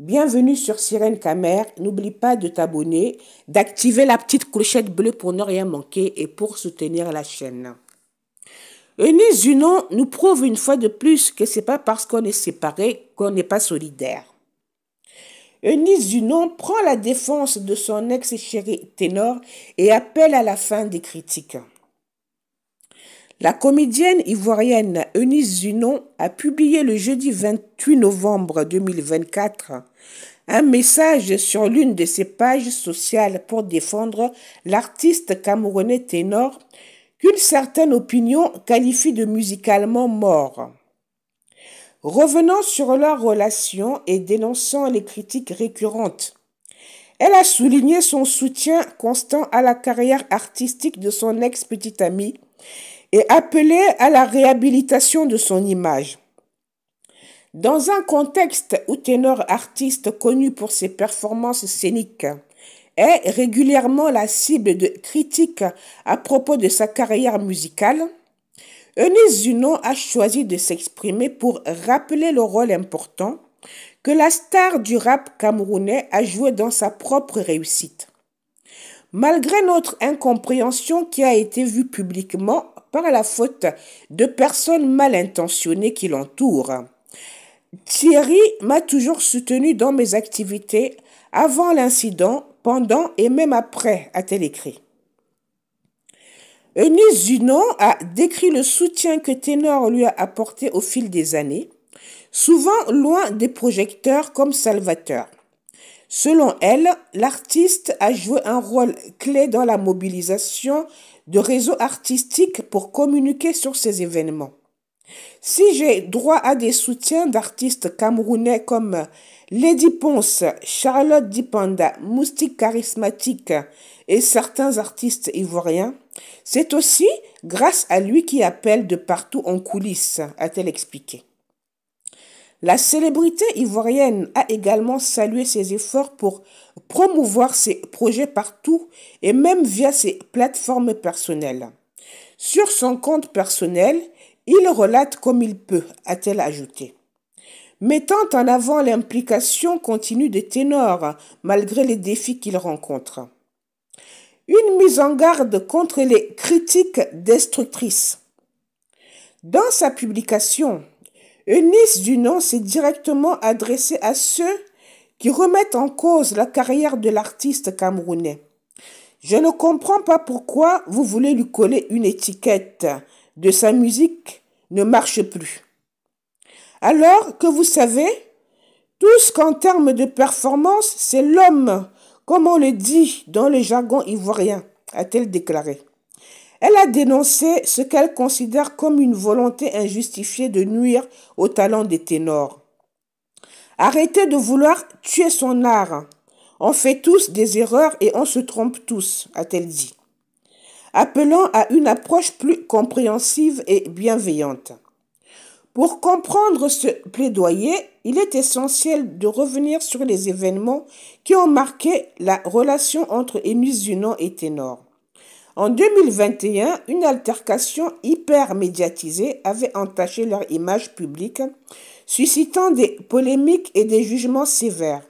Bienvenue sur Sirène Camer. N'oublie pas de t'abonner, d'activer la petite clochette bleue pour ne rien manquer et pour soutenir la chaîne. Eunice Zunon nous prouve une fois de plus que c'est pas parce qu'on est séparés qu'on n'est pas solidaire. Eunice Zunon prend la défense de son ex-chéri ténor et appelle à la fin des critiques. La comédienne ivoirienne Eunice Zunon a publié le jeudi 28 novembre 2024 un message sur l'une de ses pages sociales pour défendre l'artiste camerounais ténor qu'une certaine opinion qualifie de musicalement mort. Revenant sur leur relation et dénonçant les critiques récurrentes, elle a souligné son soutien constant à la carrière artistique de son ex-petite amie et appelé à la réhabilitation de son image. Dans un contexte où ténor artiste connu pour ses performances scéniques est régulièrement la cible de critiques à propos de sa carrière musicale, Eunice Zunon a choisi de s'exprimer pour rappeler le rôle important que la star du rap camerounais a joué dans sa propre réussite. Malgré notre incompréhension qui a été vue publiquement par la faute de personnes mal intentionnées qui l'entourent, Thierry m'a toujours soutenu dans mes activités avant l'incident, pendant et même après, a-t-elle écrit. Eunice Zunon a décrit le soutien que Ténor lui a apporté au fil des années, souvent loin des projecteurs comme Salvatore. Selon elle, l'artiste a joué un rôle clé dans la mobilisation de réseaux artistiques pour communiquer sur ces événements. Si j'ai droit à des soutiens d'artistes camerounais comme Lady Ponce, Charlotte Dipanda, Moustique Charismatique et certains artistes ivoiriens, c'est aussi grâce à lui qui appelle de partout en coulisses, a-t-elle expliqué. La célébrité ivoirienne a également salué ses efforts pour promouvoir ses projets partout et même via ses plateformes personnelles. Sur son compte personnel, il relate comme il peut, a-t-elle ajouté, mettant en avant l'implication continue des ténors malgré les défis qu'ils rencontrent. Une mise en garde contre les critiques destructrices. Dans sa publication, Eunice Zunon s'est directement adressée à ceux qui remettent en cause la carrière de l'artiste camerounais. Je ne comprends pas pourquoi vous voulez lui coller une étiquette de sa musique ne marche plus. Alors que vous savez tous qu'en termes de performance, c'est l'homme, comme on le dit dans le jargon ivoirien, a-t-elle déclaré. Elle a dénoncé ce qu'elle considère comme une volonté injustifiée de nuire au talent des ténors. Arrêtez de vouloir tuer son art. On fait tous des erreurs et on se trompe tous, a-t-elle dit, appelant à une approche plus compréhensive et bienveillante. Pour comprendre ce plaidoyer, il est essentiel de revenir sur les événements qui ont marqué la relation entre Eunice Zunon et Ténor. En 2021, une altercation hyper médiatisée avait entaché leur image publique, suscitant des polémiques et des jugements sévères.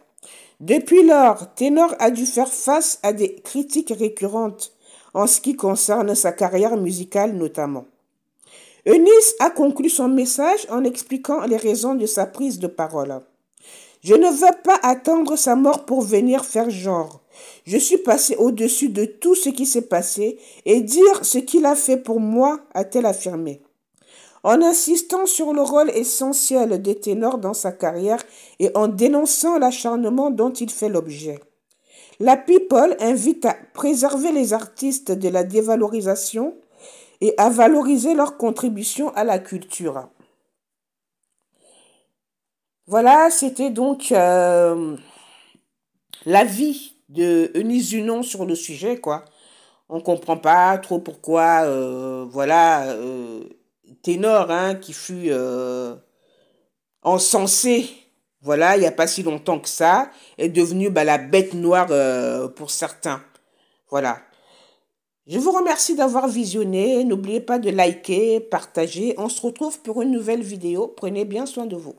Depuis lors, Ténor a dû faire face à des critiques récurrentes en ce qui concerne sa carrière musicale notamment. Eunice a conclu son message en expliquant les raisons de sa prise de parole. Je ne veux pas attendre sa mort pour venir faire genre. Je suis passée au-dessus de tout ce qui s'est passé et dire ce qu'il a fait pour moi, a-t-elle affirmé. En insistant sur le rôle essentiel des ténors dans sa carrière et en dénonçant l'acharnement dont il fait l'objet. La People invite à préserver les artistes de la dévalorisation et à valoriser leur contribution à la culture. Voilà, c'était donc l'avis de Eunice Zunon sur le sujet, quoi. On ne comprend pas trop pourquoi, Ténor, qui fut encensé, voilà, il n'y a pas si longtemps que ça, est devenu la bête noire pour certains. Voilà. Je vous remercie d'avoir visionné. N'oubliez pas de liker, partager. On se retrouve pour une nouvelle vidéo. Prenez bien soin de vous.